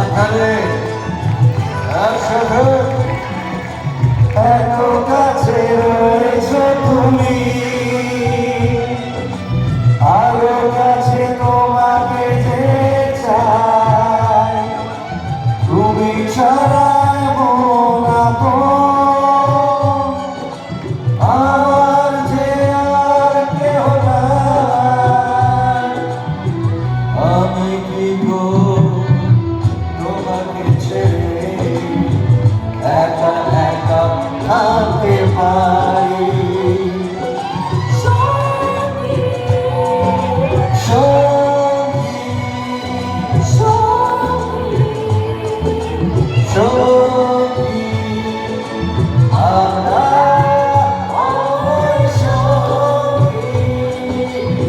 মাথারে এত কাছে রয়েছো তুমি, আরো কাছে তোমাকে যে চাই, তুমি ছাড়া এমন আপন আমার যে আর কেহ নাই। আমি কি গো তোমাকে ছেড়ে একা একা থাকতে পারি?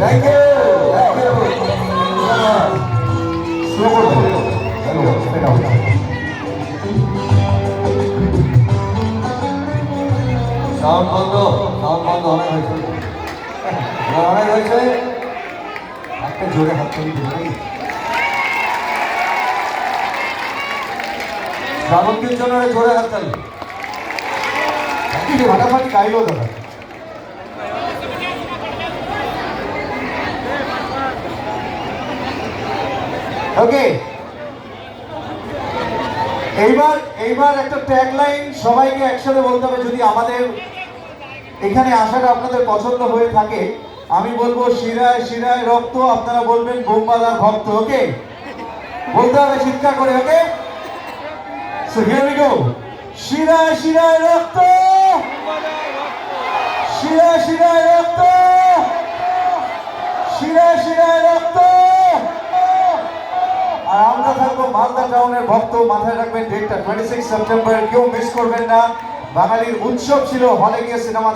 Thank you. Thank you. Slow down. Hello. Stay down. Sound বন্ধ। Sound বন্ধ অনেক হয়েছে। অনেক হয়েছে। একটা জোরে হাত তালি দিন নাকি? শ্রাবন্তীর জন্য জোরে হাত তালি। একটু ফাটাফাটি গাইলো দাদা। ওকে, এইবার একটা ট্যাগলাইন সবাইকে একসাথে বলতে হবে। যদি আমাদের এখানে আসাটা আপনাদের পছন্দ হয়ে থাকে, আমি বলবো শিরায় শিরায় রক্ত, আপনারা বলবেন বোমবাজার ভক্ত। ওকে, বলতে হবে চিৎকার করে। ওকে, সো হিয়ার উই গো। শিরায় শিরায় রক্ত, শিরায় শিরায় রক্ত, শিরায় শিরায় রক্ত। আর আমরা থাকবো মালদা টাউনের ভক্ত। মাথায় রাখবেন ডেটটা 26 সেপ্টেম্বর, কেউ মিস করবেন না। বাঙালির উৎসব ছিল, হলে গিয়ে সিনেমা